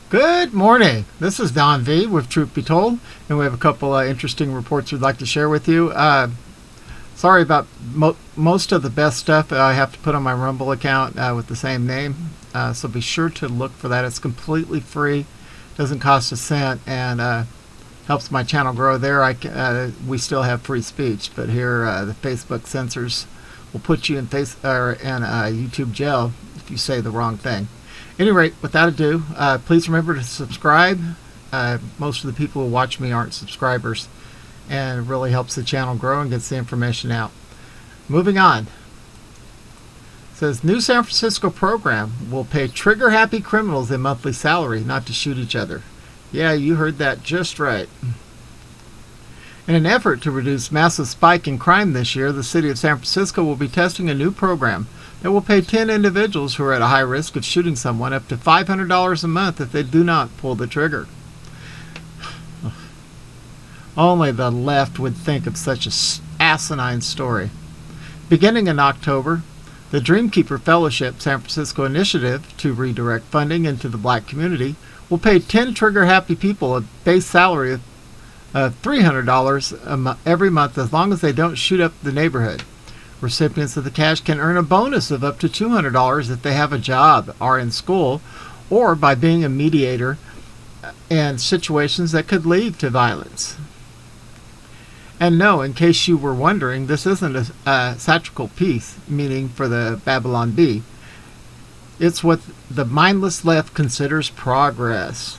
Good morning. This is Don V with Truth Be Told, and we have a couple interesting reports we'd like to share with you. Sorry about most of the best stuff I have to put on my Rumble account with the same name, so be sure to look for that. It's completely free, doesn't cost a cent, and helps my channel grow. There, we still have free speech, but here the Facebook censors will put you in YouTube jail if you say the wrong thing. At any rate, without ado, please remember to subscribe. Most of the people who watch me aren't subscribers, and it really helps the channel grow and gets the information out. Moving on. It says, new San Francisco program will pay trigger-happy criminals a monthly salary not to shoot each other. Yeah, you heard that just right. In an effort to reduce massive spike in crime this year, the city of San Francisco will be testing a new program that will pay 10 individuals who are at a high risk of shooting someone up to $500 a month if they do not pull the trigger. Only the left would think of such an asinine story. Beginning in October, the Dreamkeeper Fellowship San Francisco initiative to redirect funding into the black community will pay 10 trigger-happy people a base salary of $300 every month as long as they don't shoot up the neighborhood. Recipients of the cash can earn a bonus of up to $200 if they have a job, are in school, or by being a mediator in situations that could lead to violence. And no, in case you were wondering, this isn't a satirical piece, meaning for the Babylon Bee. It's what the mindless left considers progress.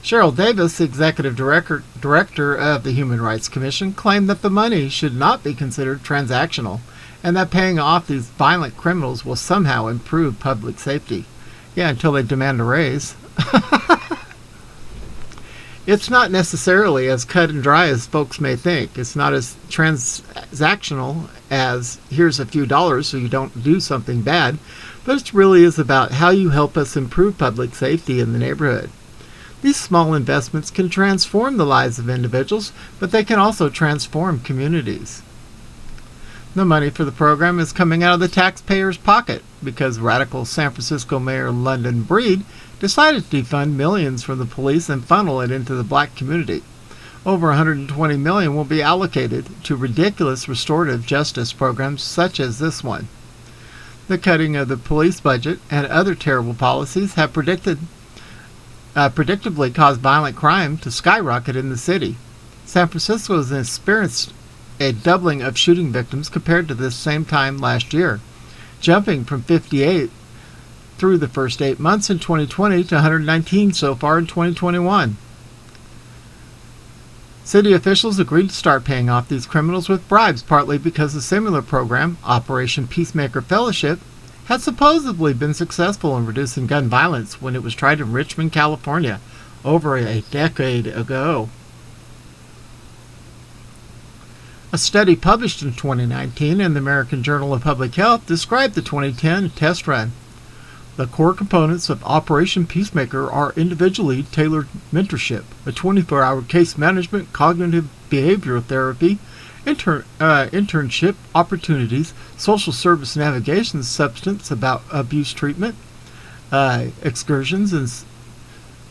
Cheryl Davis, the executive director of the Human Rights Commission, claimed that the money should not be considered transactional and that paying off these violent criminals will somehow improve public safety. Yeah, until they demand a raise. It's not necessarily as cut and dry as folks may think. It's not as transactional as here's a few dollars so you don't do something bad, but it really is about how you help us improve public safety in the neighborhood. These small investments can transform the lives of individuals, but they can also transform communities. The money for the program is coming out of the taxpayer's pocket because radical San Francisco Mayor London Breed decided to defund millions from the police and funnel it into the black community. Over $120 million will be allocated to ridiculous restorative justice programs such as this one. The cutting of the police budget and other terrible policies have predictably caused violent crime to skyrocket in the city. San Francisco has experienced a doubling of shooting victims compared to this same time last year, jumping from 58 through the first 8 months in 2020 to 119 so far in 2021. City officials agreed to start paying off these criminals with bribes, partly because a similar program, Operation Peacemaker Fellowship, had supposedly been successful in reducing gun violence when it was tried in Richmond, California, over a decade ago. A study published in 2019 in the American Journal of Public Health described the 2010 test run. The core components of Operation Peacemaker are individually tailored mentorship, a 24-hour case management, cognitive behavioral therapy, internship opportunities, social service navigation, substance abuse treatment, excursions, and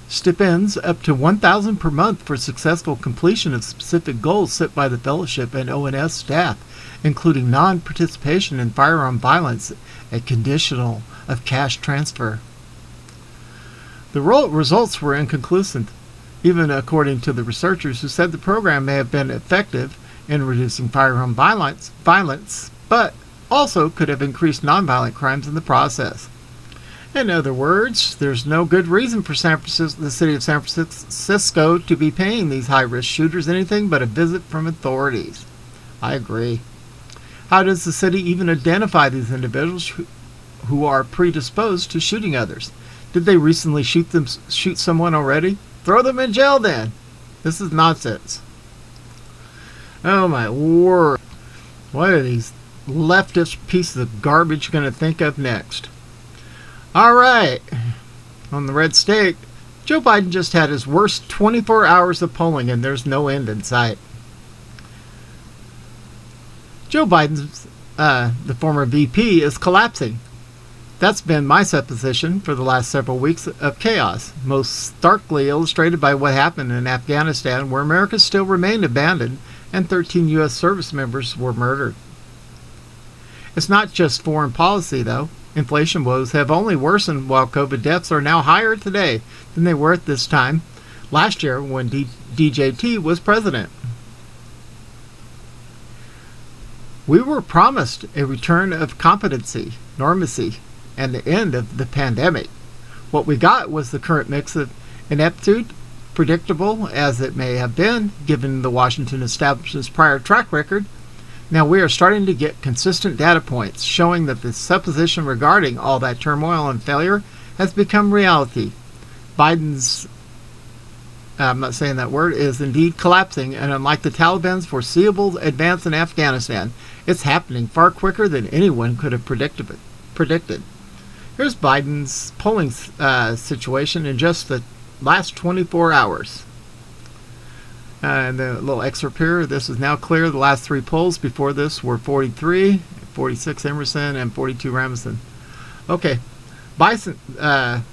stipends up to $1,000 per month for successful completion of specific goals set by the fellowship and ONS staff, including non-participation in firearm violence, a conditional of cash transfer. The results were inconclusive, even according to the researchers who said the program may have been effective in reducing firearm violence, but also could have increased nonviolent crimes in the process. In other words, there's no good reason for the city of San Francisco to be paying these high-risk shooters anything but a visit from authorities. I agree. How does the city even identify these individuals who are predisposed to shooting others? Did they recently shoot someone already? Throw them in jail then. This is nonsense. Oh my word. What are these leftist pieces of garbage going to think of next? Alright. On the red state, Joe Biden just had his worst 24 hours of polling and there's no end in sight. Joe Biden's, the former VP, is collapsing. That's been my supposition for the last several weeks of chaos, most starkly illustrated by what happened in Afghanistan, where America still remained abandoned and 13 U.S. service members were murdered. It's not just foreign policy, though. Inflation woes have only worsened, while COVID deaths are now higher today than they were at this time last year when DJT was president. We were promised a return of competency, normacy, and the end of the pandemic. What we got was the current mix of ineptitude, predictable as it may have been, given the Washington establishment's prior track record. Now we are starting to get consistent data points showing that the supposition regarding all that turmoil and failure has become reality. Biden's, I'm not saying that word, is indeed collapsing, and unlike the Taliban's foreseeable advance in Afghanistan, it's happening far quicker than anyone could have predicted. Here's Biden's polling situation in just the last 24 hours. And the little excerpt here, this is now clear. The last three polls before this were 43, 46 Emerson, and 42 Ramsden. Okay, Biden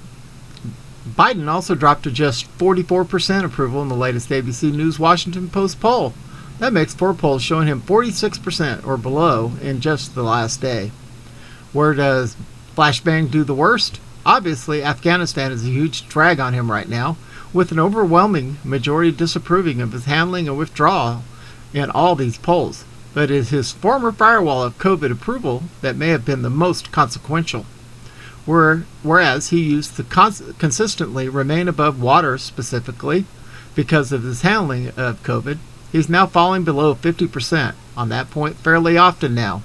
also dropped to just 44% approval in the latest ABC News Washington Post poll. That makes 4 polls showing him 46% or below in just the last day. Where does Flashbang do the worst? Obviously, Afghanistan is a huge drag on him right now, with an overwhelming majority disapproving of his handling and withdrawal in all these polls. But it is his former firewall of COVID approval that may have been the most consequential. Whereas he used to consistently remain above water specifically because of his handling of COVID, he's now falling below 50% on that point fairly often now.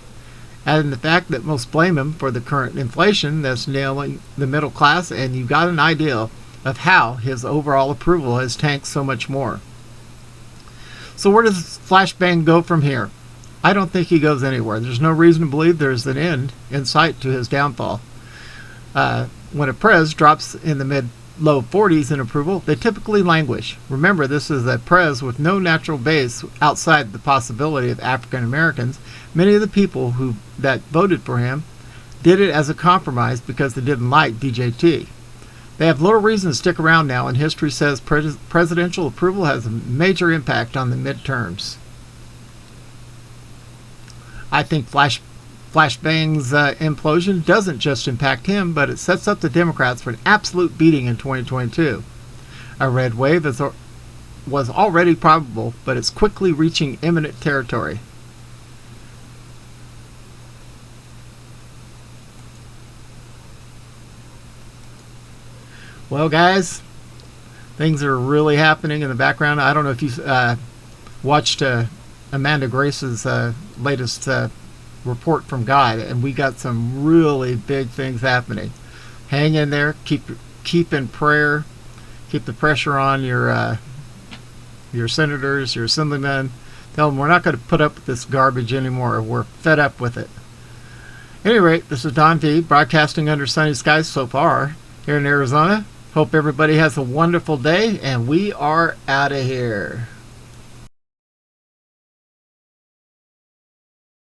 Adding the fact that most blame him for the current inflation that's nailing the middle class, and you've got an idea of how his overall approval has tanked so much more. So where does Flashbang go from here? I don't think he goes anywhere. There's no reason to believe there's an end in sight to his downfall. When a prez drops in the mid-low 40s in approval, they typically languish. Remember, this is a prez with no natural base outside the possibility of African Americans. Many of the people that voted for him did it as a compromise because they didn't like DJT. They have little reason to stick around now, and history says presidential approval has a major impact on the midterms. I think Flashbang's implosion doesn't just impact him, but it sets up the Democrats for an absolute beating in 2022. A red wave was already probable, but it's quickly reaching imminent territory. Well, guys, things are really happening in the background. I don't know if you watched Amanda Grace's latest report from God, and we got some really big things happening. Hang in there. Keep in prayer. Keep the pressure on your senators, your assemblymen. Tell them we're not going to put up with this garbage anymore. We're fed up with it. At any rate, this is Don V, broadcasting under sunny skies so far here in Arizona. Hope everybody has a wonderful day, and we are out of here.